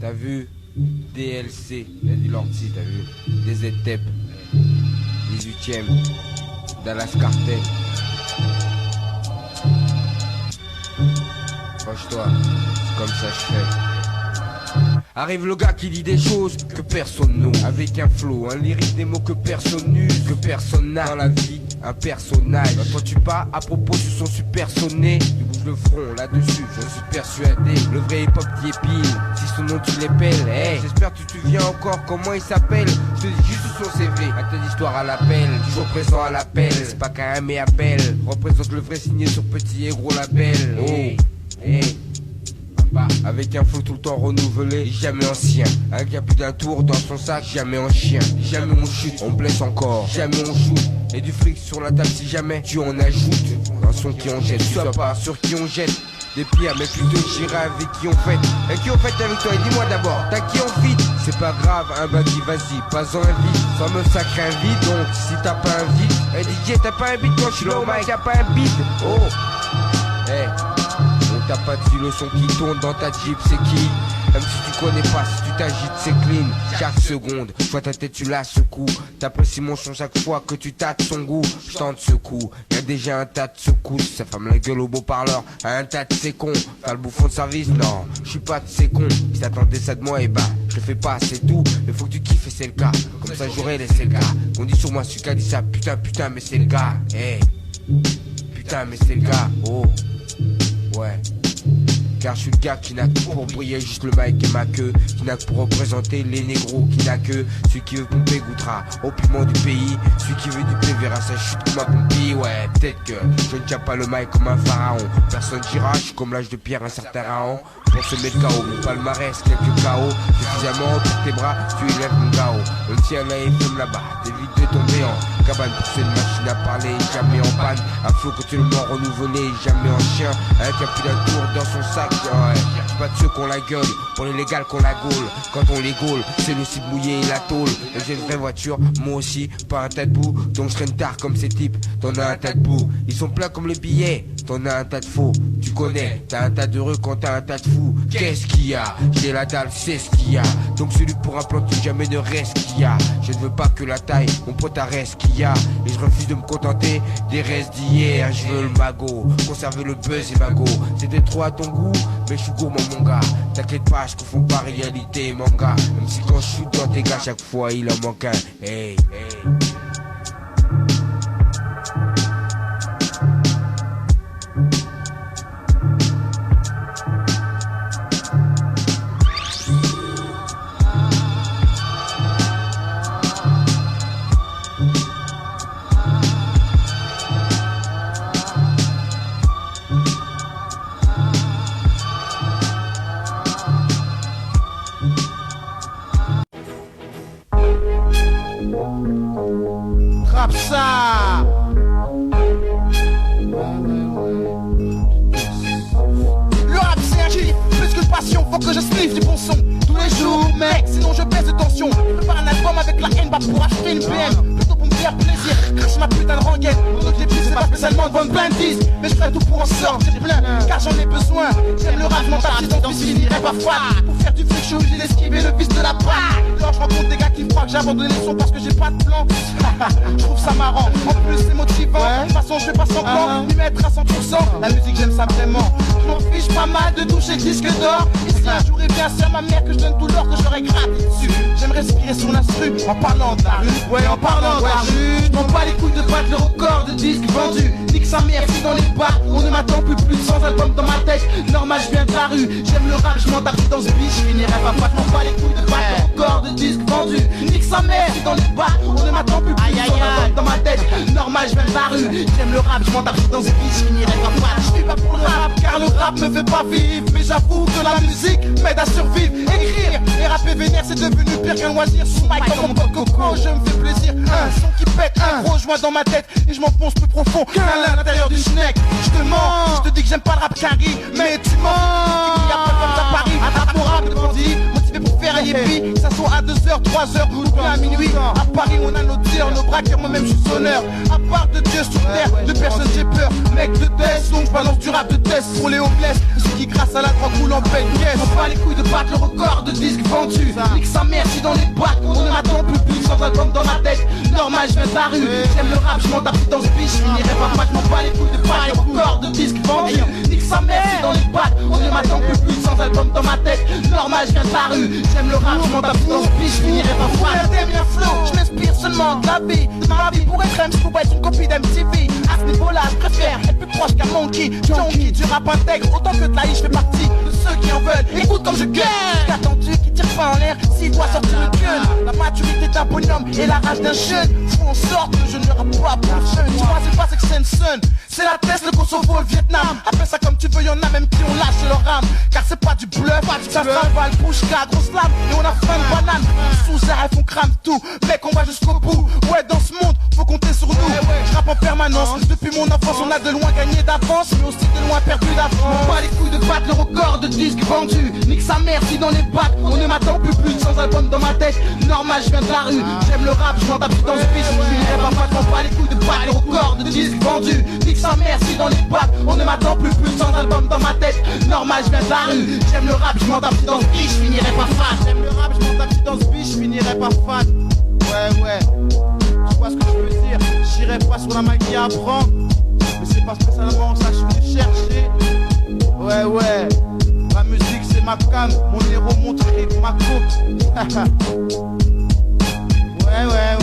T'as vu DLC, il a dit Lordi, t'as vu DZ-Tep, 18ème, Dallas Cartel. Proche-toi, c'est comme ça je fais. Arrive le gars qui dit des choses que personne n'ose, avec un flow, un lyrique, des mots que personne n'use, que personne n'a dans la vie, un personnage. Quand tu pas à propos du son super sonné, tu bouges le front là-dessus, je suis persuadé. Le vrai hip-hop t'y épile, si son nom tu l'épelles. Hey, j'espère que tu te souviens encore comment il s'appelle. Je te dis juste son CV, un tas d'histoires à l'appel, toujours présent à l'appel. C'est pas qu'un mais appel, représente le vrai signé sur Petit Héros Label. Oh, hey. Avec un flow tout le temps renouvelé, jamais ancien. Un gars plus d'un tour dans son sac, jamais en chien. Jamais on chute, on blesse encore, jamais on shoot. Et du fric sur la table si jamais tu en ajoutes. Un son qui en jette, tu sois pas sur qui on jette. Des pires mais plutôt j'irai avec qui on fait. Et qui on fait avec toi, et dis-moi d'abord, t'as qui on fit? C'est pas grave, un baggy, vas-y, pas en vide. Sans me sacrer un vide, donc si t'as pas un vide. Hey DJ, t'as pas un beat quand je suis là au mic, t'as pas un beat. Oh, hey. T'as pas dit le son qui tourne dans ta Jeep, c'est qui? Même si tu connais pas, si tu t'agites, c'est clean. Chaque seconde, soit ta tête, tu la secoues. T'apprécies mon son chaque fois que tu tâtes son goût. Je tente ce coup, y'a déjà un tas de secousses. Ça ferme la gueule au beau parleur, à un tas de ces cons. T'as le bouffon de service? Non, je suis pas de ces cons. Si t'attendais ça de moi, et bah, je le fais pas, c'est tout. Mais faut que tu kiffes et c'est le cas. Comme ça j'aurais laissé le gars. On dit sur moi, celui qui a dit ça, putain, putain, mais c'est le gars. Hey, putain, mais c'est le gars. Oh. Ouais, car je suis le gars qui n'a que pour briller juste le mic et ma queue, qui n'a que pour représenter les négros, qui n'a que celui qui veut pomper goûtera au piment du pays, celui qui veut du paix verra sa chute comme un pompier. Ouais, peut-être que je ne tiens pas le mic comme un pharaon, personne dira, je suis comme l'âge de pierre, un certain Raon. Pour se mettre KO, mon palmarès, quelques KO. Suffisamment entre tes bras, tu élèves mon KO. Le ciel a FM là-bas, t'évites de tomber en cabane. Pour cette machine à parler, jamais en panne. Un flow continuellement renouvelé, jamais en chien. Avec un peu d'un tour dans son sac, ouais. C'est pas de ceux qu'on la gueule, pour les légales qu'on la gaule. Quand on les gaule, c'est le cible mouillé et la tôle. Et j'ai une vraie voiture, moi aussi, pas un tas de boue. Donc je traîne tard comme ces types, t'en as un tas de boue. Ils sont pleins comme les billets, t'en as un tas de faux. Tu connais, t'as un tas d'heureux quand t'as un tas de fous. Qu'est-ce qu'il y a? J'ai la dalle, c'est ce qu'il y a. Donc celui pour un plan, jamais ne reste qu'il y a. Je ne veux pas que la taille, mon pote reste qu'il y a. Et je refuse de me contenter des restes d'hier. Je veux le magot, conserver le buzz et magot. C'était trop à ton goût, mais je suis gourmand mon gars. T'inquiète pas, je confonds pas réalité et manga. Même si quand je suis dans tes gars, chaque fois il en manque un. Hey, hey. Le rap c'est un kiff, plus que passion, faut que je sniffe du bon son tous les jours mec, sinon je baisse de tension. Je prépare un album avec la haine, pas pour acheter une BM, plutôt pour me faire plaisir, crache ma putain de rengaine. Mon objectif c'est pas spécialement de vendre plein de disques, mais je ferai tout pour en sortir plein, car j'en ai besoin. J'aime le rap, mon tapis donc je finirai pas froid. Pour faire du fric, je suis obligé d'esquiver le vice de la part. Alors je rencontre des gars qui me croient que j'ai abandonné le son parce que j'ai pas de plan. Je trouve ça marrant, en plus c'est motivant. De toute façon je fais pas semblant, m'y mettre à 100%. La musique j'aime ça vraiment, je m'en fiche pas mal de toucher le disque d'or. Et si un jour il vient c'est à ma mère que je donne tout l'or que j'aurais gratté dessus. J'aime respirer sur l'instru en parlant de la rue. Ouais, en parlant de la rue. Je m'en bats les couilles de battre le record de disques vendus. Nique sa mère, si dans les bars on ne m'attend plus de 100 albums dans ma tête. Normal je viens de la rue, j'aime le rap, je m'en tape dans ce beat. Je finirai pas je m'en bats les couilles de battre le record de disques vendus. Nique sa mère, si dans les bars on ne m'attend plus de 100 albums dans ma tête. Normal je viens de la rue, j'aime le rap, je m'en tape dans ce beat. Je finirai pas je suis pas pour le rap car le rap me fait pas vivre. Mais j'avoue que la musique m'aide à survivre. Écrire et rapper vénère c'est devenu pire qu'un loisir. Sous mic comme mon pote Coco, je me fais plaisir. Un son qui pète, un gros joint dans ma tête. Et je m'enfonce plus profond qu'à l'intérieur du schneck. Je te mens, je te dis que j'aime pas le rap carré, mais tu mens. Il y a pas comme ça Paris, attrape mon rap de bandit. Motivé pour faire un hippie, ça soit à 2h 3h ou bien à minuit. À Paris on a nos tirs, nos braqueurs, moi-même je suis sonneur. À part de Dieu sur terre, de personne j'ai peur. Mec de test, donc je balance du rap de test pour les hopeless. Ceux qui grâce à la drogue roulent en pleine caisse. On pas les couilles de battre le record de disques vendus. Nique sa mère, si dans les boîtes, on ne m'attend plus sans album dans ma tête. Normal, je viens de la rue, j'aime le rap, je m'en tape dans ce biche. Je finirai pas mal, je m'en bats les couilles de battre le record de disques vendus. Nique sa mère, si dans les boîtes, on ne m'attend plus sans album dans ma tête. Normal, je viens de la rue, j'aime le rap, je m'en tape dans ce biche. Je finirai pas mal. Un flow, je m'inspire seulement de la vie. Ma vie pour être MC, pour être une copie d'MTV. À ce niveau-là, je préfère être plus proche qu'un monkey. Junkie, du rap intègre, autant que de la je fais partie de ceux qui en veulent. Écoute comme je gueule. Qu'attends-tu qui tire pas en l'air s'il doit sortir le gun? La maturité d'un bonhomme et la rage d'un jeune font en sorte que je ne rappe pas pour le jeune. Tu vois, c'est pas Sex and Son, c'est la Test, le Kosovo, le Vietnam. Appelle ça comme tu veux, y'en a même qui ont lâché leur âme. Car c'est pas du bluff, ça s'avale, bouche, car grosse lame. Et on a faim de banane, sous arrêt, on crame tout. Mec, on va jusqu'au bout. Ouais, dans ce monde, faut compter sur nous. Je rappe en permanence, depuis mon enfance, on a de loin gagné d'avance, mais aussi de loin perdu d'avance. Pas les couilles de battre le record de disques vendus. Nique sa mère si dans les bacs, on ne m'attend plus sans album dans ma tête. Normal, je viens de la rue, j'aime le rap, je m'en tape dans ce biche. Je finirai pas mal, pas les couilles de battre le record de disques vendus. Nique sa mère si dans les bacs, on ne m'attend plus sans album dans ma tête. Normal, je viens de la rue, j'aime le rap, je m'en tape dans ce biche. Je finirai pas fan. J'aime le rap, je m'en tape dans ce biche. Je finirai pas fan. Ouais. Tu vois ce que je veux dire? J'irai pas sur la magie à apprendre, mais c'est pas spécialement ça que je suis chercher. Ouais. La musique c'est ma cam, mon héros montre ma coupe. Ouais.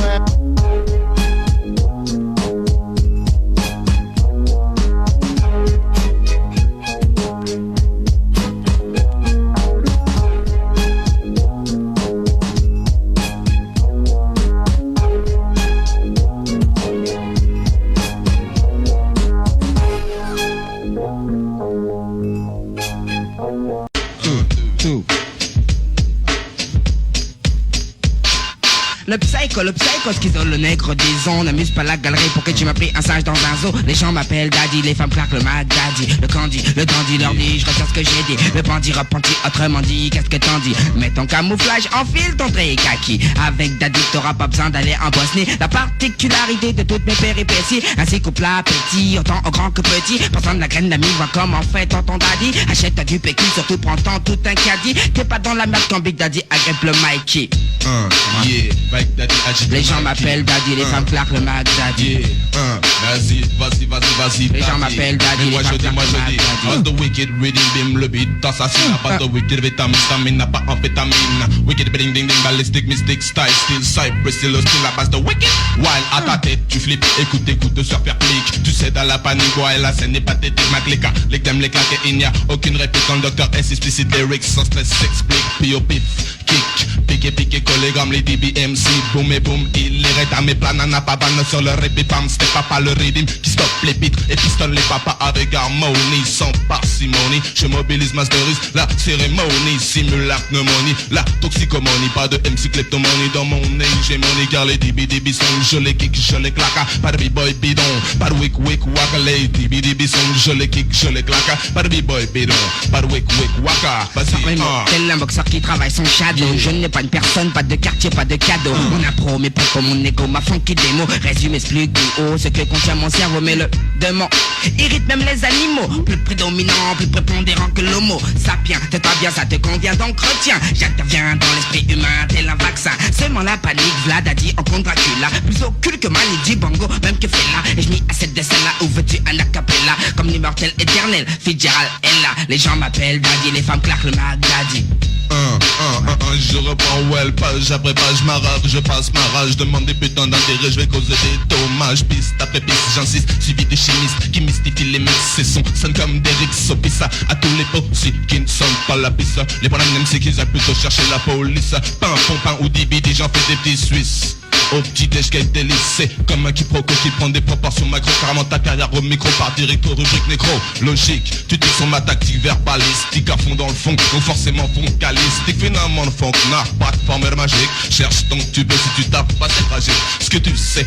Le psycho, schizo, le nègre des ondes. N'amuse pas la galerie pour que tu m'appelles un singe dans un zoo. Les gens m'appellent daddy, les femmes claquent le mag daddy. Le candy, le dandy leur dit, je retiens ce que j'ai dit. Le bandit repenti, autrement dit, qu'est-ce que t'en dis? Mets ton camouflage, enfile ton trait kaki. Avec daddy, t'auras pas besoin d'aller en Bosnie. La particularité de toutes mes péripéties, ainsi qu'au plat petit, autant au grand que petit. Pensant de la graine d'ami, vois comment fait ton daddy. Achète du pékin, surtout prends-t'en tout un caddie. T'es pas dans la merde quand Big Daddy agrippe le Mikey. Yeah, Big Daddy. Les gens m'appellent daddy, les femmes claquent le mag daddy. Vas-y. Les gens m'appellent daddy, les femmes claquent le mag daddy. Cause the wicked reading bim le beat assassin. Pas the wicked vitamine, stamina, pas amphétamine. Wicked ding ding ding, ballistic, mystic, style, still, cypress, still la base de wicked. While à ta tête, tu flippes, écoute, de se faire plique. Tu cèdes à la panique, ouais, la scène est pathétique, ma clique. Les thèmes, les claques, il n'y a aucune répète. Quand le docteur S explicite lyrics, sans stress s'explique. Pio pif, kick, piqué, collé comme les DBMC. Boom et boom, il les rétame et planana pas banne sur le répit, bam, c'était pas le rythme qui stoppe les beats et pistonne les papas avec harmonie, sans parcimonie. Je mobilise masterise, la cérémonie simule l'harmonie, la toxicomonie, pas de MC kleptomonie dans mon hégémonie, car les DB sont je les kick, je les claque, pas de b-boy bidon, pas de wick waka, les DB sont je les kick, je les claque, pas de b-boy bidon, pas de wick waka, vas-y. Tel un boxeur qui travaille son shadow, je n'ai pas une personne, pas de quartier, pas de cadeau. Mon impro, mes propos, mon égo, ma funky démo. Résume, explique du haut ce que contient mon cerveau, mais le démon irrite même les animaux. Plus prédominant, plus prépondérant que l'homo sapiens. Tais-toi bien, ça te convient donc retiens. J'interviens dans l'esprit humain, tel un vaccin. Seulement la panique, Vlad a dit en contre Dracula. Plus occulte que Manidi Bongo, même que Fela. Et je m'y accepte de celle-là, où veux-tu un acapella? Comme l'immortel éternel, Fitzgerald est là. Les gens m'appellent Daddy, les femmes claquent le mag Daddy. Je reprends well, page après page, m'arrache, je passe ma rage, demande des putains d'intérêt, je vais causer des dommages, piste après piste, j'insiste, suivi des chimistes qui mystifient les mix, ces sons sonnent comme des rixes au pissa, à tous les potes qui ne sonnent pas la piste, les problèmes même c'est qu'ils aient plutôt cherché la police, pain ou DBD, j'en fais des petits Suisses. au petit-déj qu'elle était laissée. Comme un quiproquo qui prend des proportions macro. Carrément ta carrière au micro par direct aux rubriques nécro. Logique, tu dis sur ma tactique verbalistique à fond dans le fond, donc forcément foncalistique. Finalement le funk n'a pas de formule magique. Cherche donc tu veux si tu tapes pas c'est tragique. Ce que tu sais,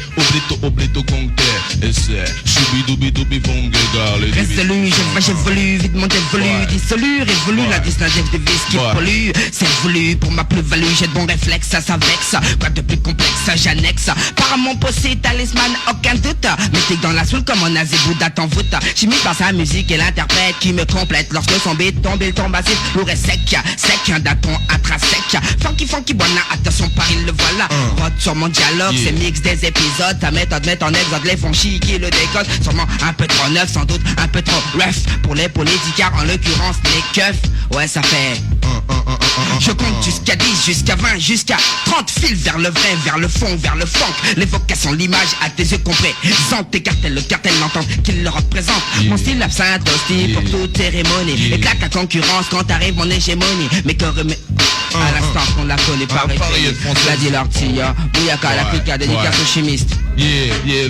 oblito conquer. Et c'est choubidoubi bongue égal. Résolu, j'évolue, vite mon dévolu, dissolu, révolu, la distinction des vices qui polluent. C'est voulu pour ma plus-value, j'ai de bons réflexes, ça vexe. Quoi de plus complexe, j'annexe. Par mon possé, talisman, aucun doute. Mythique dans la soul comme un nazi Bouddha t'en voûte. Chimie par sa musique et l'interprète qui me complète. Lorsque son beat tombe, il tombe massif, lourd et sec, un daton intrinsèque. Funky, voilà, attention par il le voilà. Vote sur mon dialogue, c'est mix des épisodes. Ta méthode met en exode les fonds chic qui le décode. Sûrement un peu trop neuf, sans doute un peu trop rough pour les politiques, car en l'occurrence les keufs. Ouais, ça fait. Je compte jusqu'à 10, jusqu'à 20, jusqu'à 30 fils vers le vrai, vers le fond, vers le funk. L'évocation, l'image à tes yeux complets. Sans tes cartels, le cartel l'entend qu'il le représente. Mon style absinthe, hostile pour toute cérémonie. Éclate la concurrence quand arrive mon hégémonie. Mais que remet à l'instant qu'on la connaît pas référée. La dit l'artilla, Bouyaka, l'Africa, dédicace aux chimistes.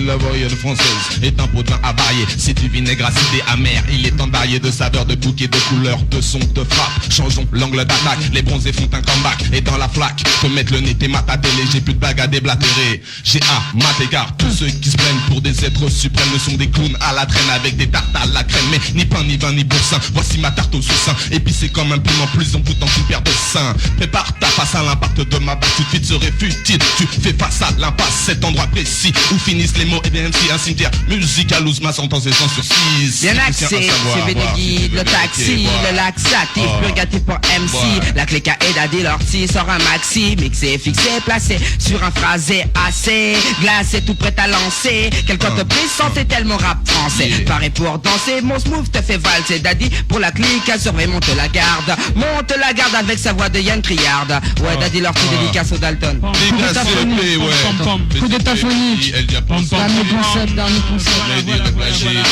La voyelle française est un pot de vin avarié. C'est du vinaigre acidé amer. Il est temps de varier de saveurs, de bouquets, de couleurs, de sons, de frappes. Changeons l'angle d'attaque. Les bronzés font un comeback. Et dans la flaque, faut mettre le nez, t'es mat à télé. J'ai plus de blagues à déblatérer. J'ai un mat égard. Tous ceux qui se prennent pour des êtres suprêmes ne sont des clowns à la traîne avec des tartes à la crème. Mais ni pain, ni vin, ni boursin. Voici ma tarte au sucin. Épicée comme un piment plus en boutant une paire de seins. Prépare ta face à l'impact de ma barre. Tout de suite serait futile. Tu fais face à l'impasse. Cet endroit précis où finissent les mots. Et bien si un cimetière musical use ma sentence est 100 sur 6. Bien axé, c'est le guide, le taxi, le laxatif, purgatif pour MC. La clé K et Daddy Lorty sort un maxi, mixé, fixé, placé sur un phrasé assez glacé, tout prêt à lancer. Quelque entreprise santé tellement rap français. Pareil pour danser, mon smooth te fait valser. Daddy pour la clique, à surveiller, monte la garde. Monte la garde avec sa voix de Yann Triard. Ouais, Daddy Lorty, dédicace au Dalton. Coup de taphonie. Dernier concept.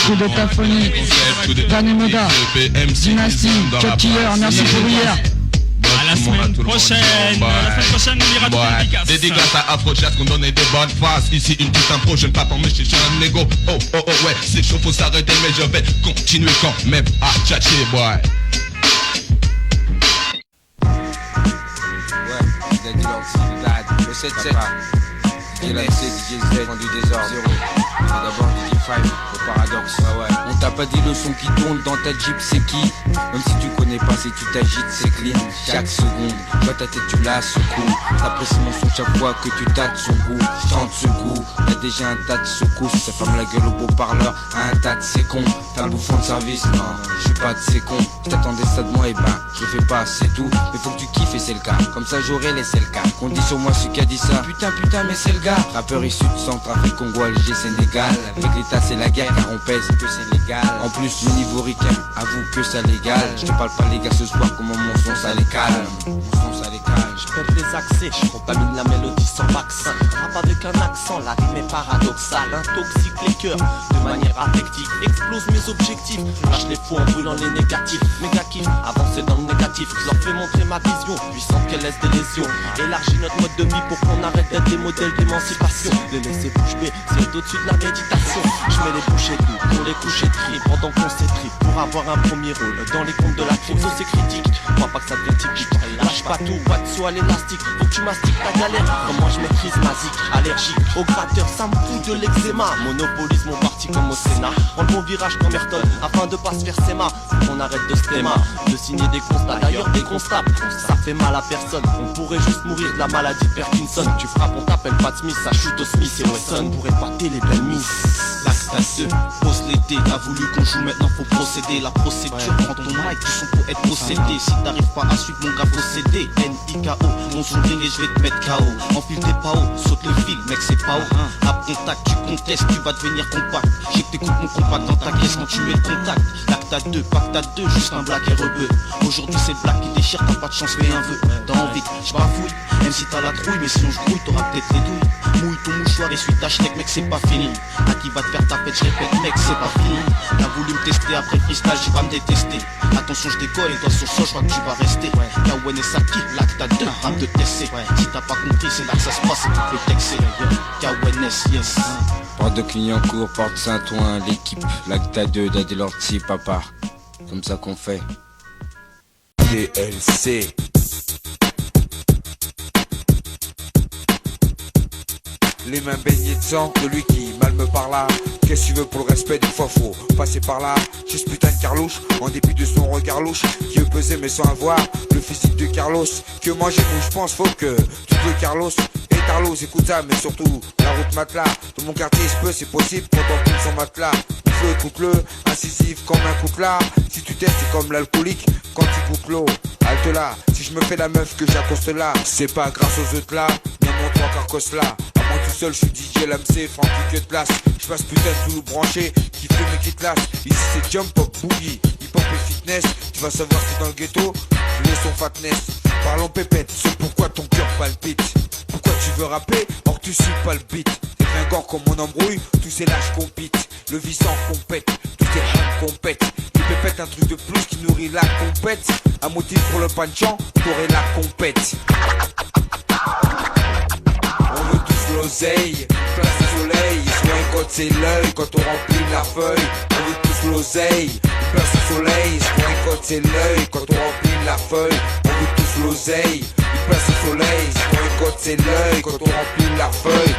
Coup de taphonie. Dernier moda. Dynastie, Cut Killer, merci pour hier. À la semaine prochaine. On ira de dédicaces. Dédicace à Afrochas qu'on donnait des bonnes faces. Ici une petite impro, je ne pas mais je suis un négo. Oh ouais, c'est chaud, faut s'arrêter, mais je vais continuer quand même à tchatcher, boy. Ouais, Daddy Lorty, Dad, le 7-7. DJ Lacé, DJ Z, du désordre. D'abord DJ 5, le paradoxe. On t'a pas dit le son qui tourne dans ta Jeep, c'est qui? Même si tu connais pas, si tu t'agites, c'est clean. Chaque seconde, toi ta tête tu la secoues. T'apprécies mon son chaque fois que tu tâtes son goût. Chante ce goût, y'a déjà un tas de secousses. Ça ferme la gueule au beau-parleur à un tas de c'est con. T'as un bouffon de service, non, je suis pas de c'est con. T'attendais ça de moi, et ben, je le fais pas, c'est tout. Mais faut que tu kiffes et c'est le cas, comme ça j'aurais laissé le cas. Qu'on dit sur moi celui qui a dit ça, putain, mais c'est le gars. Rappeur issu de Centrafrique, Congo, Alger, Sénégal. Avec l'État c'est la guerre car on pèse que c'est légal. En plus le niveau ricain, avoue que ça légal. Je te parle pas les gars ce soir comment mon son ça les calme. Mon son ça les calme. Je pète les accès, je contamine la mélodie sans vaccin. Rap avec un accent, la rime est paradoxale. Intoxique les cœurs de manière affective. Explose mes objectifs, lâche les faux en brûlant les négatifs. Méga kiff, avancer dans le négatif. Je leur fais montrer ma vision, puissante qu'elle laisse des lésions. Élargis notre mode de vie pour qu'on arrête d'être des modèles d'émancipation. Les laisser bouche bée, c'est au-dessus de la méditation. Je mets les bouchées doux pour les coucher de cri. Pendant qu'on s'étripe pour avoir un premier rôle dans les comptes de la crypto, c'est critique. Crois pas que ça devient typique. Lâche pas tout, pas de saut à l'élastique. Faut que tu mastiques ta galère. Comme moi je maîtrise ma zik. Allergique au gratteur, ça me fout de l'eczéma. Monopolise mon parti comme au Sénat. Prends le bon virage comme Ayrton afin de pas se faire ses mains. On arrête de stéma, de signer des constats. D'ailleurs des constats, ça fait mal à personne. On pourrait juste mourir de la maladie de Parkinson. Tu frappes, on t'appelle pas de Smith, ça shoot au Smith et Wesson. Pour épater les belles miss. L'acte 2, pose l'été. T'as voulu qu'on joue, maintenant faut procéder. La procédure, prends ton mic, du son pour être possédé. Si t'arrives pas à suivre mon gars, faut céder. N-I-K-O, mon son ring et je vais te mettre KO. Enfile tes pas haut, saute le fil, mec c'est pas haut. À contact, tu contestes, tu vas devenir compact. J'ai que t'écoutes mon compact dans ta caisse quand tu mets le contact. L'acte 2, pacte à 2, juste un black et rebeu. Aujourd'hui c'est le black qui déchire, t'as pas de chance, fais un vœu. T'as envie, j'bafouille, même si t'as la trouille. Mais sinon j'brouille, t'auras peut-être les douilles. Mouille ton mouchoir, essuie ta schneck, mec c'est pas fini. À qui va te faire ta répète, mec, c'est pas fini. T'as voulu me tester après freestyle, tu vas me détester. Attention, je décolle et toi sur ça, je crois que tu vas rester. Kawen et Saki, l'acte à 2, rap de TC. Si t'as pas compris, c'est là que ça se passe, c'est tout le texte. Kawen S, yes. Porte de Clignancourt, porte Saint-Ouen, l'équipe, l'acte 2, Daddy Lorty, papa. Comme ça qu'on fait. DLC. Les mains baignées de sang de lui qui mal me parla. Qu'est-ce que tu veux pour le respect, des fois faut passer par là. Juste putain de Carlouche, en dépit de son regard louche, qui veut peser mais sans avoir le physique de Carlos. Que moi j'ai je pense faut que tu veux Carlos. Et Carlos écoute ça mais surtout la route matelas. Dans mon quartier il se peut c'est possible quand on pousse son matelas. Écoute-le, incisif comme un coutelas. Si tu testes c'est comme l'alcoolique quand tu goûtes l'eau. Halte là, si je me fais la meuf que j'accoste là, c'est pas grâce aux œufs là, ni à mon trois carcos là. À moi tout seul, je suis DJ l'AMC, Francky que de place. Je passe putain de tout branché, qui fume et qui te lâche. Ici c'est jump up, boogie, hip hop et fitness. Tu vas savoir si dans le ghetto, je laisse son fatness. Parlons pépette, c'est pourquoi ton cœur palpite. Pourquoi tu veux rapper, or tu suis pas le beat. C'est gringant comme mon embrouille, tous ces lâches compitent. Le vissant compète, tout est rap compète. Il pépette un truc de plus qui nourrit la compète. Un motif pour le panchan, t'aurais la compète. On veut tous l'oseille, place au soleil. Soit un code c'est l'œil quand on remplit la feuille. On veut tous l'oseille, place au soleil. Soit un code c'est l'œil quand on remplit la feuille. On veut tous l'oseille, place au soleil. Soit un code c'est l'œil quand on remplit la feuille.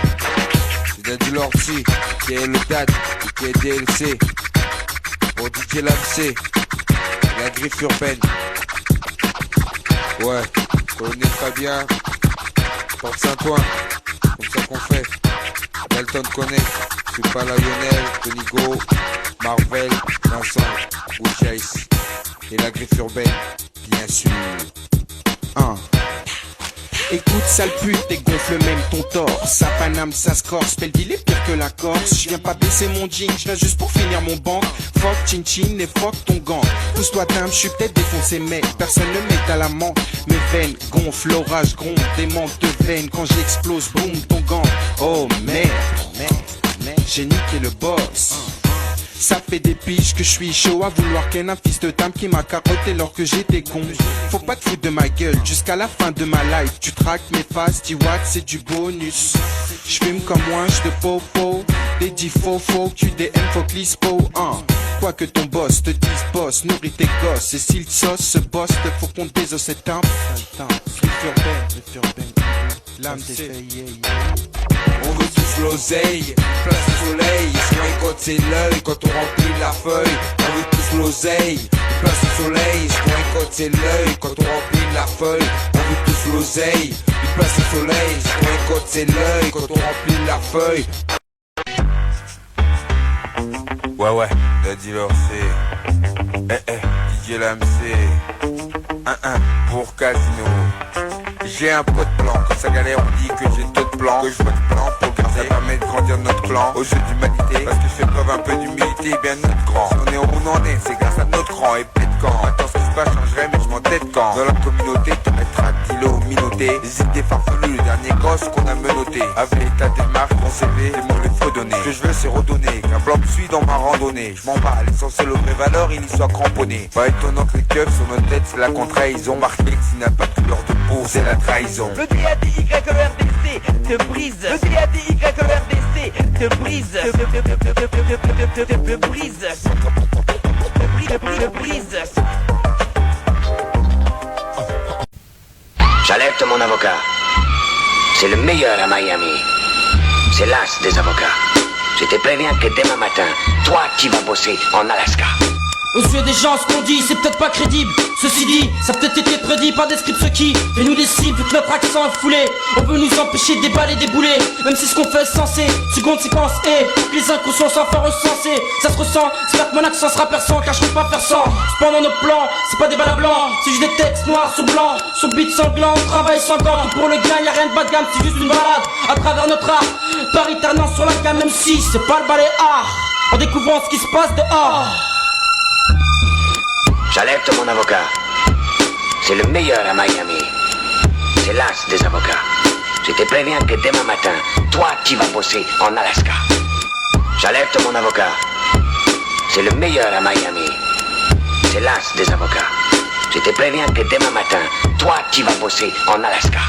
C'est Daddy Lorty, qui est le date, qui est DLC. Pour DJ l'AMC, la griffe urbaine. Ouais, colonel Fabien, Porte Saint-Ouen, comme ça qu'on fait. Dalton connaît, je suis pas Lionel, Tony Go, Marvel, Vincent, Jace. Et la griffe urbaine, bien sûr. Écoute sale pute, dégonfle même ton torse. Ça Paname, ça score, Spellville est pire que la Corse. Je viens pas baisser mon jean, je viens juste pour finir mon banque. Fuck chin chin et fuck ton gant. Pousse-toi dame, je suis peut-être défoncé mec. Personne ne m'aide à la manque. Mes veines gonflent, l'orage gronde. Des manques de veines quand j'explose, boum ton gant. Oh merde, j'ai niqué le boss. Ça fait des piges que je suis chaud à vouloir ken un fils de dame qui m'a carotté lors que j'étais con. Faut pas te foutre de ma gueule jusqu'à la fin de ma life. Tu traques mes faces, tu vois que c'est du bonus. J'fume comme moi, j'te popo. Des dit faux, QDM, faut que l'ispo. Quoi que ton boss te dise boss, nourris tes gosses. Et si le sauce se bosse, faut qu'on te désosse cet un. Riff urbaine, l'âme des feuilles. On veut tous l'oseille, place au soleil. Soit un code c'est l'œil quand on remplit la feuille. On veut tous l'oseille, place au soleil. Soit un code c'est l'œil quand on remplit la feuille. On veut tous l'oseille, place au soleil. Soit un code c'est l'œil quand on remplit la feuille. Ouais, Daddy Lorty, DJ l'AMC, 1-1 pour Casino. J'ai un pot de plan, quand ça galère on dit que j'ai d'autres plans. Que je veux de plan pour garder, ça permet de grandir notre clan. Au jeu d'humanité, parce que je fais preuve un peu d'humilité, bien notre grand. Si on est où on en est, c'est grâce à notre cran et pète camp. Attends ce qui se passe changerait mais je m'entête quand. Dans la communauté, tu mettras Dilo, Minoté. Les idées farfelues, le dernier gosse qu'on a menotté. Avec ta démarche, mon CV, les mots les faut donner. Ce que je veux c'est redonner, qu'un blanc me suit dans ma randonnée. Je m'en bats, l'essentiel aux vraies valeurs, il y soit cramponné. Pas étonnant que les keufs sur notre tête, c'est la contraire. Ils ont marqué que s'il n'a pas de couleur de peau, c'est la trahison. Le DADYERDC te brise. Le DADYERDC te brise. Te brise. J'alerte mon avocat. C'est le meilleur à Miami. C'est l'as des avocats. Je te préviens que demain matin, toi tu vas bosser en Alaska. Aux yeux des gens, ce qu'on dit, c'est peut-être pas crédible. Ceci dit, ça a peut-être été prédit par des scripts qui fait nous des cibles, vu que notre accent est foulé. On veut nous empêcher de déballer, débouler. Même si ce qu'on fait est censé, seconde séquence et les inconscients sans faire recenser. Ça se ressent, c'est là que mon accent sera perçant, car je peux pas faire sans. Cependant nos plans, c'est pas des balles à blanc, c'est juste des textes noirs sur blanc. Sur beat sanglant, on travaille sans gants. Tout pour le gain, y'a rien de bas de gamme, c'est juste une balade à travers notre art. Paris ternant sur la gamme, même si c'est pas le balai art. En découvrant ce qui se passe dehors. J'alerte mon avocat. C'est le meilleur à Miami. C'est l'as des avocats. Je te préviens que demain matin, toi tu vas bosser en Alaska. J'alerte mon avocat. C'est le meilleur à Miami. C'est l'as des avocats. Je te préviens que demain matin, toi tu vas bosser en Alaska.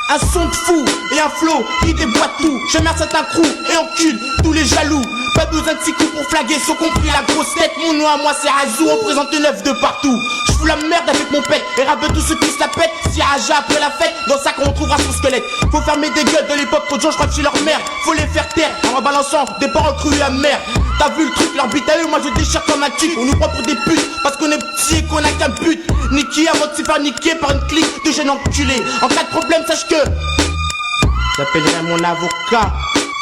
Un son de fou et un flow qui déboîte tout. Je merde certains crews et encule tous les jaloux. Pas besoin de 6 coups pour flaguer, sauf compris la grosse tête. Mon nom à moi c'est Razou, on présente une œuvre de partout. Je fous la merde avec mon pet et rappe tous ceux qui se la pètent. Si Raja après la fête, dans ça qu'on retrouvera son squelette. Faut fermer des gueules de l'époque, trop de gens je crois que je suis leur mère. Faut les faire taire en balançant des paroles crues à mer. T'as vu le truc, leur bite à eux, moi je déchire comme un tic. On nous prend pour des putes, parce qu'on est petits et qu'on a qu'un but. Niquer avant de se faire niquer par une clique de jeunes enculés. En cas de problème, sache que j'appellerai mon avocat.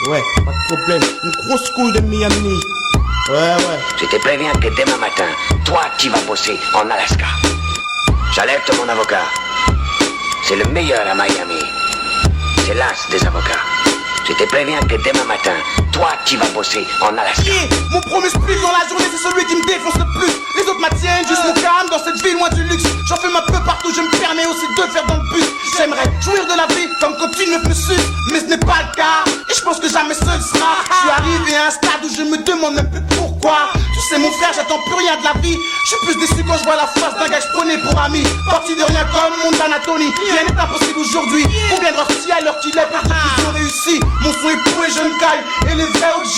Ouais, pas de problème, une grosse couille de Miami. Ouais. Je te préviens que demain matin, toi tu vas bosser en Alaska. J'alerte mon avocat. C'est le meilleur à Miami. C'est l'as des avocats. Je te préviens que demain matin, toi tu vas bosser en Alaska. Yeah, mon premier split dans la journée c'est celui qui me défonce le plus. Les autres maintiennent juste mon calme dans cette ville loin du luxe. J'en fais un peu partout, je me permets aussi de faire dans le bus. J'aimerais jouir de la vie comme quand tu ne me suces, mais ce n'est pas le cas. Et je pense que jamais ce sera. Je suis arrivé à un stade où je me demande même plus pourquoi. Tu sais mon frère, j'attends plus rien de la vie. Je suis plus déçu quand je vois la face d'un gars que je prenais pour ami. Parti de rien comme mon Anatolie. Rien n'est impossible aujourd'hui. Combien de si à l'heure qu'il est, pour qu'ils ont réussi. Mon son est pour les jeunes cailles et les vrais OG.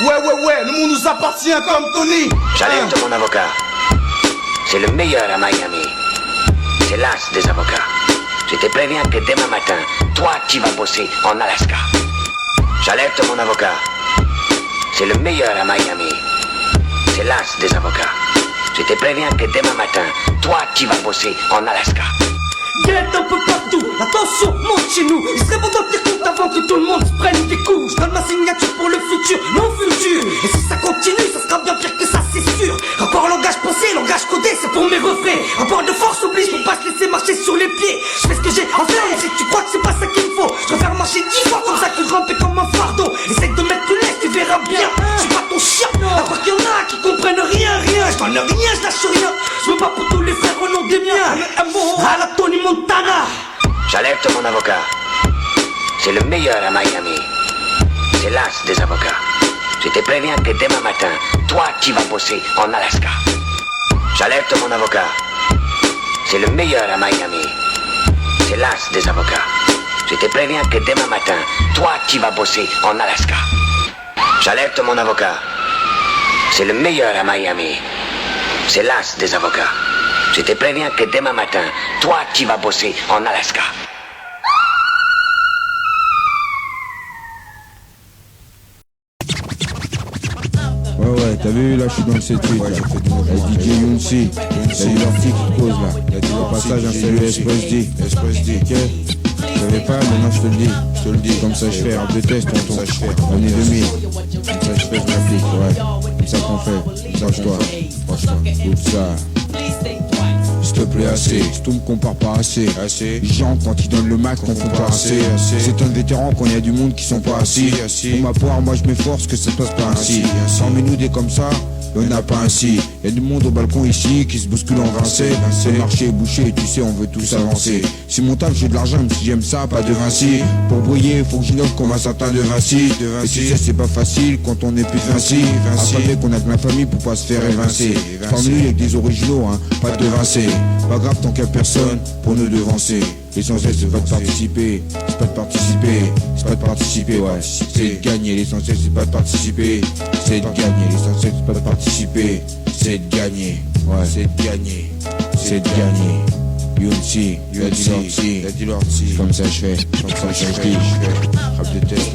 Ouais, le monde nous appartient comme Tony. J'alerte mon avocat. C'est le meilleur à Miami. C'est l'as des avocats. Je te préviens que demain matin, toi tu vas bosser en Alaska. J'alerte mon avocat. C'est le meilleur à Miami. C'est l'as des avocats. Je te préviens que demain matin, toi tu vas bosser en Alaska. Guette un peu partout, attention, monte chez nous. Il serait bon d'en tenir compte avant que tout le monde se prenne des coups. Je donne ma signature pour le futur, mon futur. Et si ça continue, ça sera bien pire que ça, c'est sûr. Rapport langage pensé, langage codé, c'est pour mes refrains. Rapport de force oblige, faut pas se laisser marcher sur les pieds. Je fais ce que j'ai à faire, mais si tu crois que c'est pas ça qu'il me faut, je préfère marcher 10 fois comme ça que ramper comme un fardeau. Essaye de mettre une laisse, tu verras bien. Je suis pas ton chien, à part qu'il y en a qui comprennent rien. Je donne rien, je lâche rien. Je me bats pour tous les frères au nom des miens. À la Tony Montana. J'alerte mon avocat. C'est le meilleur à Miami. C'est l'as des avocats. Je te préviens que demain matin, toi tu vas bosser en Alaska. J'alerte mon avocat. C'est le meilleur à Miami. C'est l'as des avocats. Je te préviens que demain matin, toi tu vas bosser en Alaska. J'alerte mon avocat. C'est le meilleur à Miami. C'est l'as des avocats. Je te préviens que demain matin, toi tu vas bosser en Alaska. Ouais, t'as vu, là je suis dans le 7-8 avec DJ Younsi. T'as vu l'article qui pose là. Au passage, un salut Express D. Ok. Je savais pas, maintenant je te le dis. Comme ça je fais, rap de test, tonton. Année 2000. Comme ça je fais, je m'applique, ouais. Comme ça qu'on fait. Lâche-toi. Écoute ça. S'il te plaît assez, si tout me compare pas assez. Les gens quand ils donnent le mic confondent pas assez. C'est un vétéran quand il y a du monde qui sont pas assis. Pour ma part moi je m'efforce que ça se passe pas ainsi. Parmi nous des comme ça, il n'y en a pas ainsi. Il y a du monde au balcon ici qui se bouscule en rincé. Le marché est bouché, tu sais on veut tous avancer. Si mon taf j'ai de l'argent, même si j'aime ça, pas de Vinci. Pour briller, faut que j'innove comme un certain de Vinci. Et tu sais c'est pas facile quand on est plus de Vinci. Après qu'on a de la famille pour pas se faire évincer. Parmi nous avec des originaux, hein, pas de Vinci. Pas grave tant qu'il y a personne pour nous devancer. L'essentiel c'est pas de participer, c'est pas de participer, c'est pas de participer, ouais, c'est de gagner. L'essentiel c'est pas de participer, c'est de gagner. L'essentiel c'est pas de participer, c'est de gagner, ouais, c'est de gagner, c'est de gagner. Younsi, t'as dit l'orti, comme ça je fais, comme ça je dis, rap de test,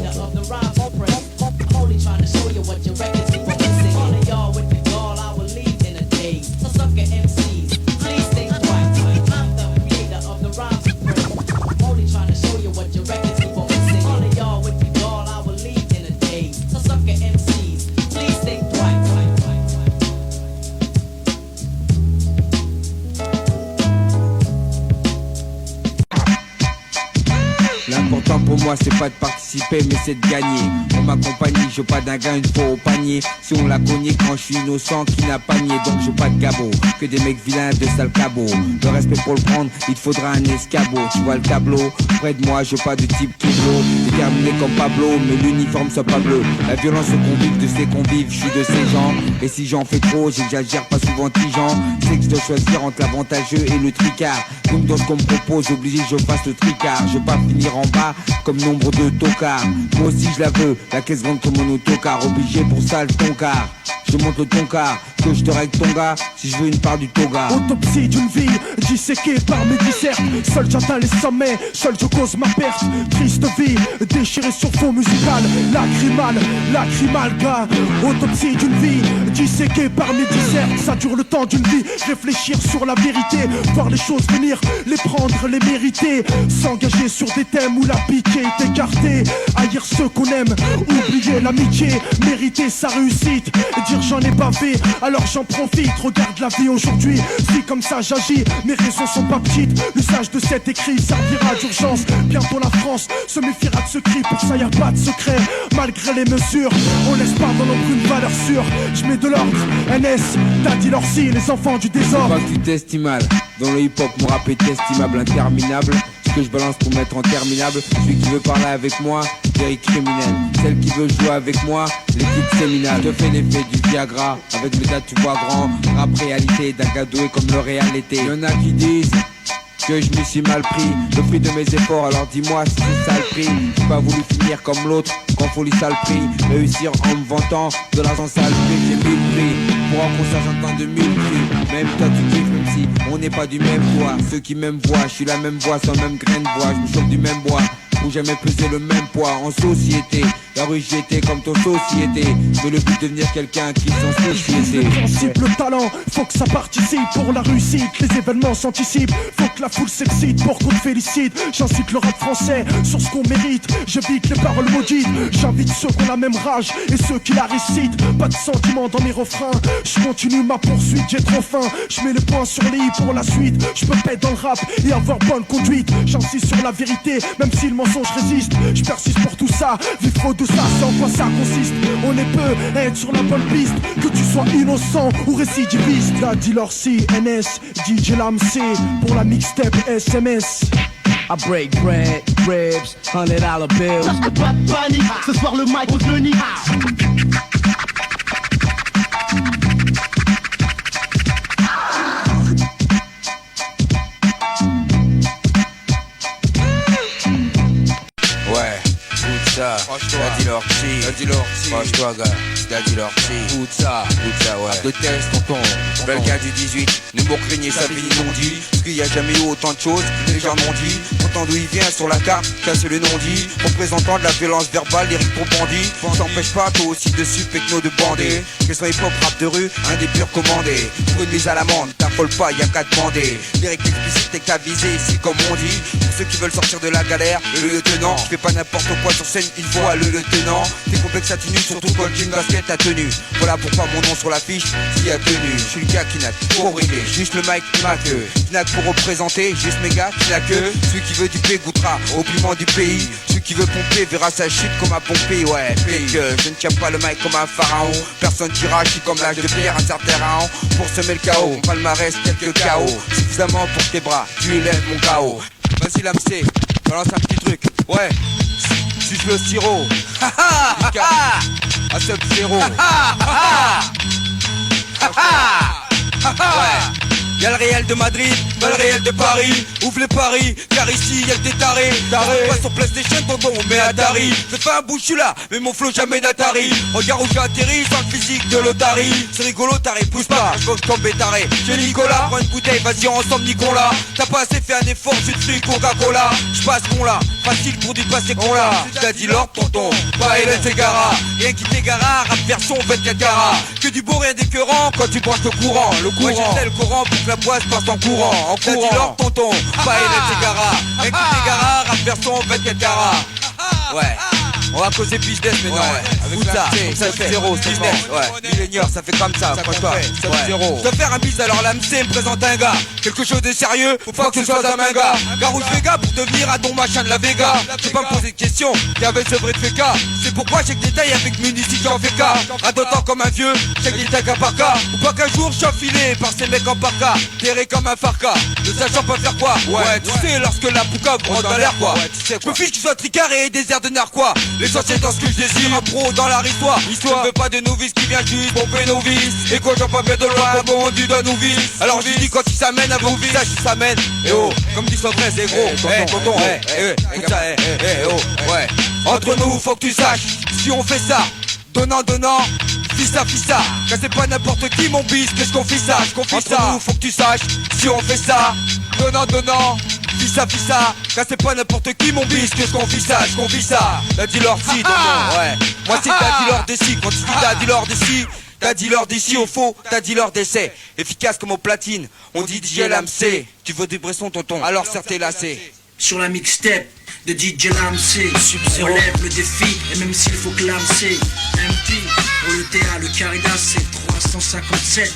L'important pour moi c'est pas de participer mais c'est de gagner. On m'accompagne, je veux pas d'un gain une fois au panier. Si on l'a cogné quand je suis innocent qui n'a pas nié. Donc je veux pas de gabot, que des mecs vilains de sales cabots. Le respect pour le prendre, il te faudra un escabeau. Tu vois le tableau, près de moi je veux pas de type kilo. Déterminé comme Pablo, mais l'uniforme soit pas bleu. La violence au convive de ses convives, je suis de ces gens. Et si j'en fais trop, j'exagère pas souvent tigeant. C'est que je dois choisir entre l'avantageux et le tricard. Donc dans ce qu'on me propose, obligé je fasse le tricard. Je veux pas finir en bas comme nombre de tocards. Moi aussi je la veux, la caisse grande comme mon autocar. Obligé pour ça le toncard. Je monte le toncard, que je te règle ton gars si je veux une part du toga. Autopsie d'une vie, disséquée par mes dissertes. Seul j'atteins les sommets, seul je cause ma perte. Triste vie, déchirée sur fond musical. Lacrymal gars. Autopsie d'une vie, disséquée par mes dissertes. Ça dure le temps d'une vie, réfléchir sur la vérité. Voir les choses venir, les prendre, les mériter. S'engager sur des thèmes où la piquée est écartée. Haïr ceux qu'on aime, oublier l'amitié. Mériter sa réussite, et dire j'en ai bavé, alors j'en profite. Regarde la vie aujourd'hui, si comme ça j'agis, mes raisons sont pas petites. L'usage de cet écrit servira d'urgence. Bientôt la France se méfiera de ce cri. Pour ça y a pas de secret, malgré les mesures. On laisse pas dans l'ombre une valeur sûre. Je mets de l'ordre, NS, t'as dit leur si, les enfants du désordre. Faut pas que tu t'estimes mal. Dans le hip hop mon rap est estimable, interminable. Ce que je balance pour mettre en terminable. Celui qui veut parler avec moi, série criminelle. Celle qui veut jouer avec moi, l'équipe séminale. Je fais l'effet du Viagra, avec mes dates tu vois grand. Rap réalité, d'un gars doué comme le réalité. Y'en a qui disent que je me suis mal pris, le prix de mes efforts, alors dis-moi si c'est ça le prix. J'ai pas voulu finir comme l'autre, quand folie ça le prix. Réussir en me vantant, de l'argent ça le prix. J'ai 1000 prix, pour un concert j'entends de 1000 prix. Même toi tu kiffes, même si on n'est pas du même bois. Ceux qui m'aiment voient, je suis la même voix, sans même graine de bois. Je me chauffe du même bois, pour jamais peser le même poids en société. La rue j'y étais comme ton société. Mais le but de devenir quelqu'un qui s'en société. Le principe, le talent, faut que ça participe pour la réussite. Les événements s'anticipent, faut que la foule s'excite pour qu'on te félicite. J'incite le rap français sur ce qu'on mérite. J'évite les paroles maudites, j'invite ceux qui ont la même rage et ceux qui la récitent. Pas de sentiment dans mes refrains, je continue ma poursuite, j'ai trop faim. Je mets les points sur les i pour la suite. Je peux pète dans le rap et avoir bonne conduite. J'insiste sur la vérité, même si le mensonge résiste. Je persiste pour tout ça, vivre faux de ça, c'est en quoi ça consiste. On est peu à être sur la bonne piste, que tu sois innocent ou récidiviste. La dealer C, NS, DJ Lamc pour la mixtape SMS. I break bread, ribs, $100 bills. Lâche pas de panique, ce soir le mic on te le nique. Daddy Lorty, franche-toi gars, Daddy Lorty, tout ça, ouais. De test, tonton, quelqu'un du 18, ne m'ont craigné sa vie non-dit. Parce qu'il n'y a jamais eu autant de choses, les gens m'ont dit. Pourtant d'où il vient sur la carte, casser le non-dit. Représentant de la violence verbale, lyrique pour bandit. T'empêche pas, toi aussi de techno de bandé. Que soit hip-hop, rap de rue, un des purs commandés. Pour une mise à l'amende, t'affole pas, y'a qu'à demander. Lyrique explicite et qu'à viser ici comme on dit. Pour ceux qui veulent sortir de la galère, le lieutenant, je fais pas n'importe quoi sur scène, il faut à le lieutenant. T'es complexe à tenue, surtout quand une basket a tenu. Voilà pourquoi mon nom sur l'affiche, s'y a tenu. Je suis le gars qui n'a que pour briller, juste le mic qui m'a queue. Qui n'a que pour représenter, juste mes gars qui n'a que. Celui qui veut du paix goûtera au piment du pays. Celui qui veut pomper verra sa chute comme à pomper, ouais. Paix que je ne tiens pas le mic comme un pharaon. Personne dira, je suis comme l'âge de pierre, un certain raon. Pour semer le chaos, mon palmarès quelques chaos. Suffisamment pour tes bras, tu élèves mon chaos. Vas-y l'AMC, balance un petit truc, ouais. Suce le sirop, à sub-zéro. Ouais. Y'a le Real de Madrid, y'a le Real de Paris. Ouvre les paris, car ici y'a des tarés. Pas sur PlayStation, tonton, on met Atari. Je fais un bout, je suis là, mais mon flow jamais d'Atari. Regarde où j'ai atterri, sans le physique de l'Otari. C'est rigolo, taré, pousse pas, je boxe comme bétaré. J'ai Nicolas, prends une bouteille, vas-y ensemble, Nicolas. T'as pas assez fait un effort, je suis Coca-Cola. Je passe con là, facile pour du passer con là. T'as dit l'ordre, tonton, pas Hélène Ségara. Rien qui t'égara, rap version 24 carats. Que du beau, rien d'écœurant quand tu branches le courant. Ouais, j'étais le courant pour que la boisse passe en courant. T'as dit l'ordre, tonton, pas Hélène Ségara. Rien qui t'égara, rap version 24 carats. Ouais. On va causer business maintenant, avec ça, comme ça fait 0, business, milléniaire, ça fait comme ça, franchement, 7-0. Je dois faire un bis, alors l'AMC me présente un gars, quelque chose de sérieux, faut pas que ce soit un manga. Garouche Vega pour devenir un don machin de la Vega. Je vais pas me poser de questions, qu'avec ce vrai de féca. C'est pourquoi j'ai que des tailles avec Munici j'en fais cas. À d'autant comme un vieux, j'ai des tailles cas par cas. Ou pas qu'un jour je suis affilé par ces mecs en parka, terré comme un farca, ne sachant pas faire quoi. Ouais, tu sais, lorsque la pouca rentre dans l'air quoi. Je me fiche que tu sois tricard et désert de narquois. L'essentiel dans ce que je désire, un pro dans la histoire. Je ne veux pas de novice qui vient juste pomper nos vices. Et quand j'en pas bien de loin, bon du donne nous vice. Alors je dis quand il s'amène à vos visages, il s'amène. Et oh, comme dit son vrai, c'est gros. Tonton, écoute ça, oh, ouais. Entre nous, faut que tu saches, si on fait ça, donnant, fissa, car c'est pas n'importe qui mon bis, qu'est-ce qu'on fait ça, Entre nous, faut que tu saches, si on fait ça, donnant, fissa, car c'est pas n'importe qui mon bis, qu'est-ce qu'on fait ça, la dealer si, ouais. Moi c'est ta dealer d'ici, quand tu dis ta dealer d'ici, t'as dealer d'ici au faux, t'as dealer d'essai, efficace comme au platine, on dit DJ LAMC, tu veux des bressons tonton, alors serre tes lacets. Sur la mixtape de DJ LAMC, on relève le défi, et même s'il faut que l'AMC MP, pour le TA, le Carida, c'est 357.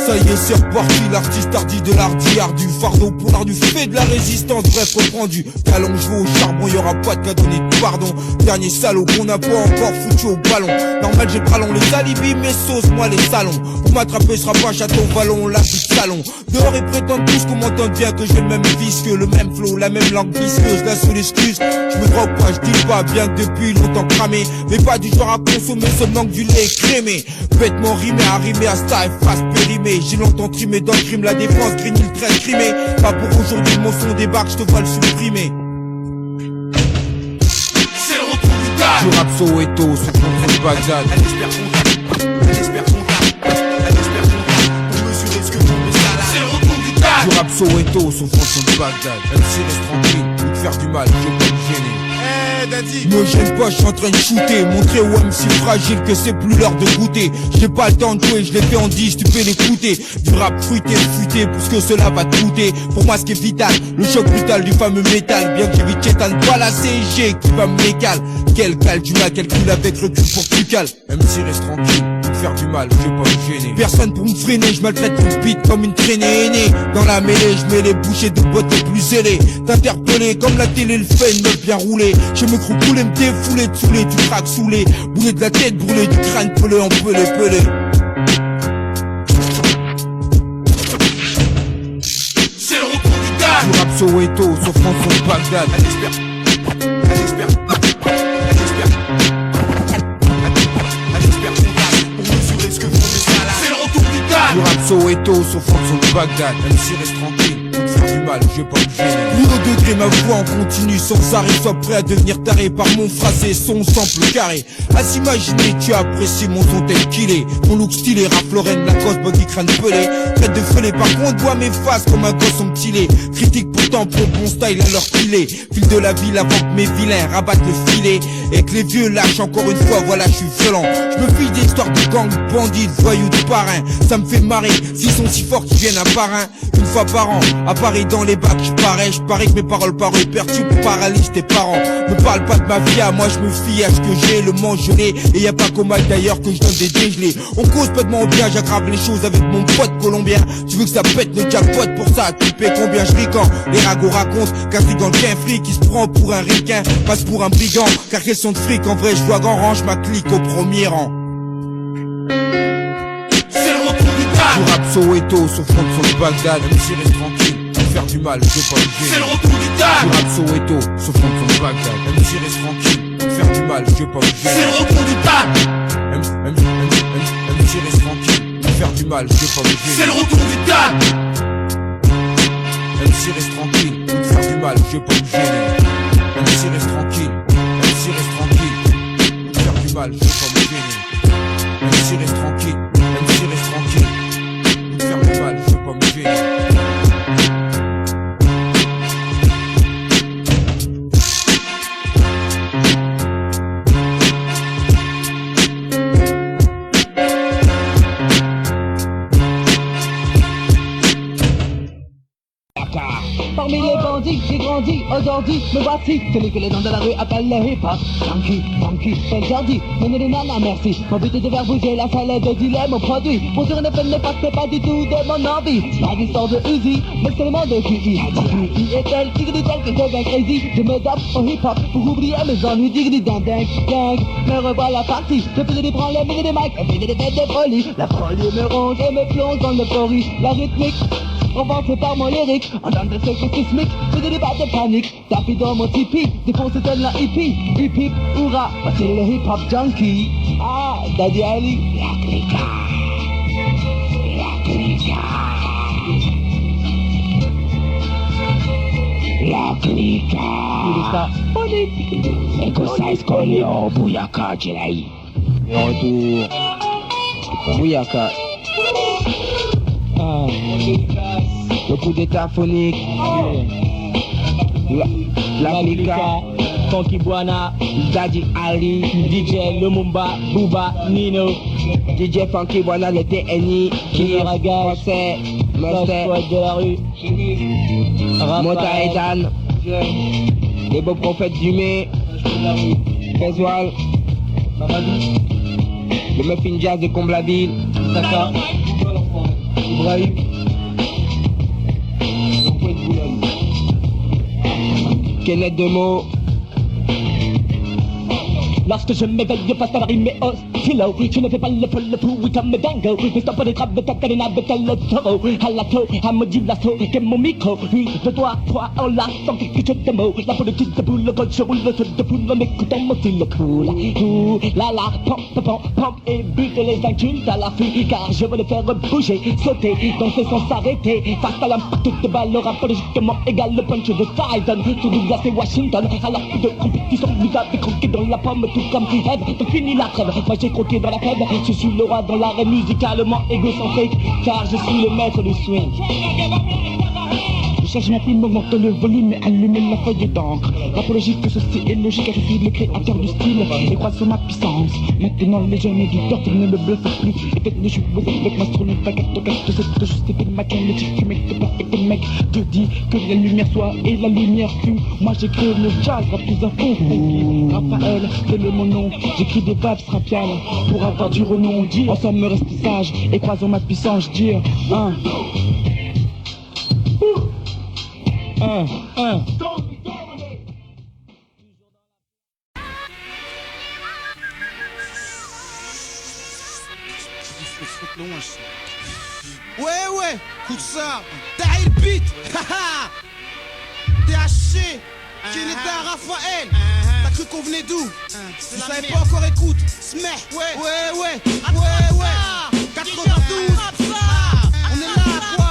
Ça y est, c'est reparti, l'artiste hardi de l'ardiard, du fardeau pour l'art du fait de la résistance. Bref, reprend du talon, je vais au charbon, y'aura pas de cadeau ni de pardon. Dernier salaud qu'on n'a pas encore foutu au ballon. Normal, j'ai le ballon, les alibis, mes sauces, moi les salons. Pour m'attraper, sera pas château vallon, la petite salon. Dehors, ils prétendent tous qu'on m'entende bien, que j'ai le même vice, que le même flow, la même langue visqueuse, la seule excuse. Je me drogue pas, je dis pas, bien que depuis longtemps cramé, mais pas du genre à consommer seulement que du lait crémé. Bêtement rimé, arrimé à style, phrase périmée. J'ai longtemps trimé dans le crime, la défense, grigny le trait crimé. Pas pour aujourd'hui, mon son débarque, je te vois le supprimer. C'est le retour du gars. Je rappe Soweto, sur contre de Bagdad. Elle espère pour mesurer ce que font mes salades. C'est le retour du gars. Je rappe Soweto, sur contre de Bagdad. MC reste tranquille, ou te faire du mal, je vais pas me gêner. Me gêne pas, je suis en train de shooter, montrer aux MC fragile que c'est plus l'heure de goûter. J'ai pas le temps de jouer, je l'ai fait en 10, tu peux l'écouter. Du rap fruité, fuité, puisque cela va te coûter. Pour moi ce qui est vital, le choc brutal du fameux métal. Bien que j'évite Chétan, pas la CG qui va me mécal. Quel cal, du mal, calcul avec recul pour que tu cales. MC reste tranquille, faire du mal, je vais pas me gêner. Personne pour me freiner, je maltraite le beat comme une traînée aînée. Dans la mêlée, je mets les bouchées de bottes les plus zélées. T'interpeller comme la télé le fait, une meuf bien roulée. Je me croupouler, me défouler, te saouler, tu craques saoulé. Bouler de la tête, brûler du crâne, pelé en pelé. C'est le retour du gars. Je rappe Soweto, sauf France de Bagdad. Elle espère pour mesurer ce que font mes salades. C'est le retour du gars. Je rappe Soweto, sauf France de Bagdad. MC reste tranquille, pour te faire du mal, je vais pas me gêner. Plus degré, ma voix en continu, sans arrêt, sois prêt à devenir taré par mon phrasé, son sample carré. À s'imaginer, tu apprécies mon son tel qu'il est. Mon look stylé, Ralph Lauren, Lacoste, body crâne pelé. Traite de fêlé, par contre, bois mes faces comme un gosse en petit lait. Critique pourtant pour bon style à leur filet. Fil de la ville avant que mes vilains rabattent le filet. Et que les vieux lâchent encore une fois, voilà, je suis violent. Je me fiche des histoires de gangs, de bandits, de voyous, de parrains. Ça me fait marrer, s'ils sont si forts qu'ils viennent à parrain. Une fois par an, à Paris dans les bacs, je parie que mes paroles paroles perturbent, paralysent tes parents. Me parle pas de ma vie, à moi je me fie à ce que j'ai, le mangelé. Et y a pas qu'au mal d'ailleurs que je donne des dégelés. On cause pas de mon bien, j'aggrave les choses avec mon pote colombien. Tu veux que ça pète le jackpot, pour ça tu paies combien je ris quand les ragots racontent qu'un frigant bien fric qui se prend pour un ricain passe pour un brigand. Car question de fric, en vrai je vois grand range ma clique au premier rang. C'est le retour du gars. Je rappe Soweto, sauf France de Bagdad. MC reste tranquille, faire du mal, je vais pas me gêner. C'est le retour du gars. Je rappe Soweto, sauf France de Bagdad. MC reste tranquille, faire du mal, je vais pas me gêner. C'est le retour du gars. MC reste tranquille, faire du mal, je vais pas me gêner. C'est le retour du gars. MC reste tranquille, faire du mal, je vais pas me gêner. MC reste tranquille, faire du mal, je vais pas me gêner. MC reste tranquille, faire du mal, je vais pas me gêner. Parmi les bandits, j'ai grandi, aujourd'hui me voici. Celui que les gens de la rue appellent le hip-hop. Funky, c'est Jordi, menez les nanas, merci. Mon but est de faire bouger la salle de dilemme au produit. Pour dire ne c'est pas du tout de mon envie. Pas d'histoire de Uzi, mais seulement de QI. QI est tel, tigre tel que je deviens crazy. Je me dope au hip-hop pour oublier mes ennuis. Digri dingue, me revoilà parti. Je faisais des branles, mais des mics, je faisais des bêtes de folie. La folie me ronge et me plonge dans l'euphorie. La rythmique avancé par mon lyrique, en temps de secoues sismiques, faisais des battes de panique, tapis dans mon tipi, défoncé tel la hippie, hip hip, hurrah, c'est le hip hop junkie. Ah, Daddy Ali, la clica. La clica. Ego size colio, Bouyaka, Jelai. Le retour. Bouyaka. Le coup d'état phonique. La clica. Funky Buana, Daddy Ali, DJ Lumumba, Booba, Nino, DJ Funky Buana, le TNI, qui est français, Monster, de la rue, Mota et Dan, les beaux prophètes du mai, Fezoal, le Muffin Jazz de Comblaville, Saka, Ibrahim, Kenneth Demo. Lorsque je m'éveille, je passe par mes os, philo. Je ne fais pas le pourri comme mes dingos. Ne stop pas des trappes de ta cadena avec le taureau. À la taux, à me dire l'assaut, qu'est mon micro. Une, deux, trois, en la, sans que je te mots. La peau de petite boule, le code, je roule le saut de poule, en écoutant mon style cool. Ouh, la, pompe, et bute les incultes à l'affût. Car je veux les faire bouger, sauter, danser sans s'arrêter. Face à l'impact de balles, le rapport logiquement égal, le punch de Tyson. Sous Douglas et Washington, à la de compétition, vous avez croqué dans la pomme. Tout comme Eve, t'as fini la trêve. Moi j'ai croqué dans la fève. Je suis le roi dans l'arrêt musicalement égocentrique. Car je suis le maître du swing. Je cherche ma plume, augmente le volume et allume la feuille d'encre. L'apologie que ceci est logique, car je suis le créateur du style et crois sur ma puissance. Maintenant les jeunes éditeurs qui ne me bluffent plus. Et peut-être les joues avec ma sur le paquet de gaz. Je sais que je sais que ma canne, tu mec de pas et tes mecs. Je dis que la lumière soit et la lumière fut. Moi j'écris le jazz, rap plus un fond. Raphaël, c'est le mon nom. J'écris des vibes rapiales pour avoir du renom. Ensemble reste sage et croisons ma puissance. Dire Ouais, coup de ça, Tahir Beat, haha, THC, Keneta Raphaël, t'as cru qu'on venait d'où? Tu savais pas encore, écoute, Smeh, ouais, 92, on est là, quoi?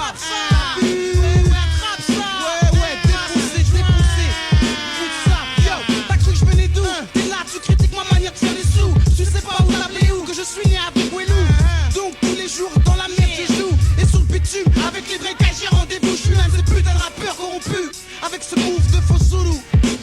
Je suis né avec Wellou, donc tous les jours dans la merde je joue. Et sur le bitume, avec les vrais gars j'ai rendez-vous. Je suis l'un de ces putains de rappeurs corrompus. Avec ce move de faux solo,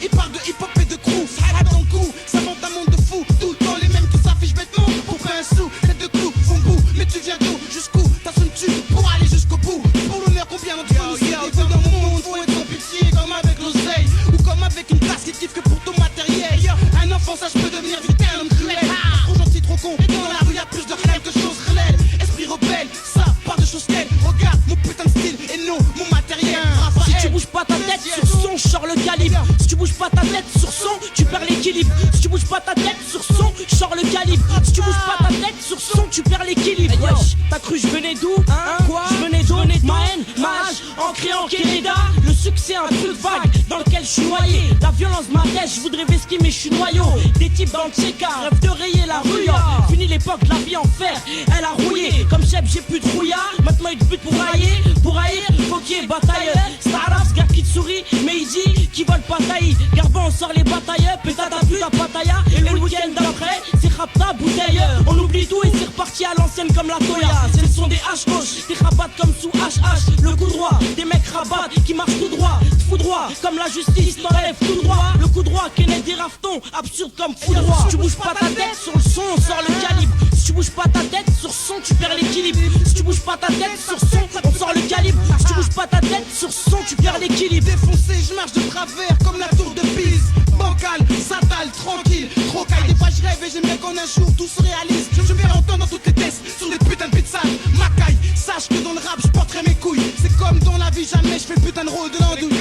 il parle de hip-hop et de crew. Ça rap dans le cou, ça monte un monde de fous. Tout le temps les mêmes qui s'affichent bêtement pour faire un sou. Tête de clou, font bout, mais tu viens d'où? Jusqu'où? T'as son tu pour aller jusqu'au bout. Pour l'honneur, combien d'entre nous c'est des dans mon monde? Faut être en pitié comme avec l'oseille. Ou comme avec une tasse qui kiffe que pour ton matériel. Un enfant ça je peux devenir vite un homme cruel. Trop gentil, trop con. Dans la rue y'a plus de réel que chose réelle. Esprit rebelle, ça part de choses telles. Regarde mon putain de style et non mon matériel. Si tu bouges pas ta tête sur son, je sors le calibre. Si tu bouges pas ta tête sur son, tu perds l'équilibre. Si tu bouges pas ta tête sur son, je sors le calibre. Si tu bouges pas ta tête sur son, tu perds l'équilibre. Wesh, t'as cru je venais d'où? Quoi? Je venais d'où? Ma haine, ma rage, en criant Keneda. Le succès un truc vague dans lequel je suis noyé. La violence m'attèche, je voudrais vesquer mais je suis noyau. Des types dans le check-up, rêve de rayer la rue. Fini l'époque, la vie en fer, elle a rouillé. Comme chef j'ai plus de rouillard, maintenant il te bute pour railler. Pour haïr, faut qu'il y ait batailleur. Startups, gars qui te sourit, mais il dit qu'ils veulent pas tailler. Garbon on sort les batailleurs, pétard t'as plus la pataya. Et le week-end d'après, c'est rapta, bouteille. On oublie tout et c'est reparti à l'ancienne comme la Toya. C'est le son des H-Hoche, des rabattent comme sous HH. Le coup droit, des mecs rabattent qui marchent tout droit. Fou droit, comme la justice t'enlève tout droit. Le coup droit, Kenneth des raftons, absurde comme fou droit. Si tu bouges pas ta tête sur le son, on sort le calibre. Si tu bouges pas ta tête sur son, tu perds l'équilibre. Si tu bouges pas ta tête sur son, on sort le calibre. Si tu bouges pas ta tête sur ce son, tu perds l'équilibre. Défoncé, je marche de travers comme la tour de Pise. Bancal, satale, tranquille, trop caille. Des fois je rêve et j'aimerais qu'en un jour tout se réalise. Je vais entendre dans toutes les tests sur des putains de pizzas. Macaille, sache que dans le rap je porterai mes couilles. C'est comme dans la vie, jamais je fais le putain de rôle de l'andouille.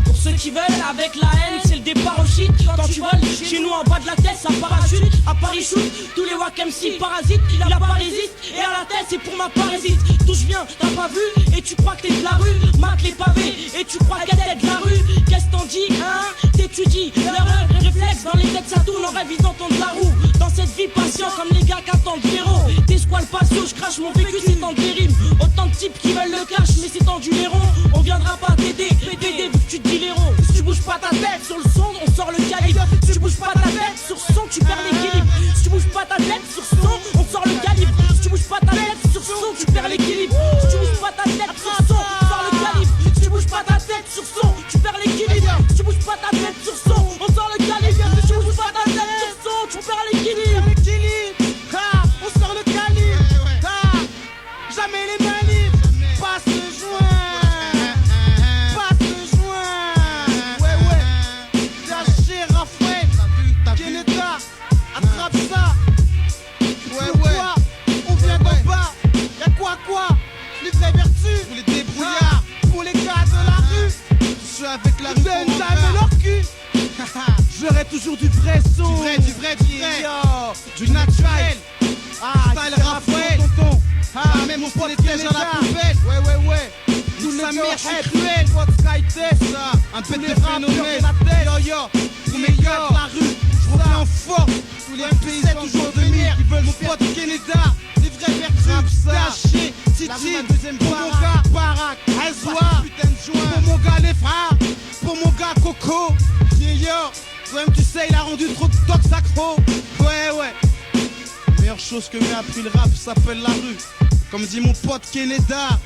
Pour ceux qui veulent, avec la haine, c'est le départ au shit. Quand tu voles, chez nous en bas de la tête, ça parachute. À Paris shoot, tous les Wack MC parasites. Il a pas résiste, et à la tête, c'est pour ma parasite. D'où je viens, t'as pas vu, et tu crois que t'es de la rue. Mate les pavés, et tu crois qu'elle est de la rue. Qu'est-ce t'en dis, hein? T'étudies, l'erreur, réflexe, dans les têtes ça tourne en rêve, ils entendent la roue. Dans cette vie patient, comme les gars qui attendent l'héros. Des squales patio, je crache mon vécu, c'est en périm. Autant de types qui veulent le cash, mais c'est tendu les ronds. On viendra pas t'aider, PDD, vu que tu te dis l'héros. Si tu bouges pas ta tête sur le son, on sort le calibre. Si tu bouges pas ta tête sur ce son, tu perds l'équilibre. Si tu bouges pas ta tête sur ce son, on sort le calibre. Si tu bouges pas ta tête sur ce son, tu perds l'équilibre. Si tu bouges pas ta tête sur ce son, on sort le calibre. Si tu bouges pas ta tête sur ce son, tu perds l'équilibre. Si tu bouges pas ta tête sur ce son, on sort le calibre. Si tu bouges pas ta tête sur ce son, tu perds l'équilibre. On sort le calibre. Jamais les mains libres. Passe le joint. Passe le joint. Ouais. Lâchez Raphaël. Keneda. Attrape ça. Ouais. On vient d'en bas. Y'a quoi? Les vraies vertus. Pour les débrouillards. Pour les gars de la rue. Ceux avec la rue. Donne jamais leur cul. J'aurai toujours du vrai son. Du vrai. Du naturel. Style Raphaël. Même mon pote piège à la poubelle. Ouais. Nous sa mère est cruelle. Un bête de phénomène. Yo. Pour mes gars de la rue. Je reviens en force. Tous les paysans toujours de merde. Ils veulent mon pote Keneda. Les vraies vertus. Taché. Titi. Pour mon gars Barak. Azoa. Pour mon gars les frères. Pour mon gars Coco. Yo. Toi-même tu sais il a rendu trop de tox accro. Ouais. Meilleure chose que m'a appris le rap s'appelle la rue. Comme dit mon pote Keneda.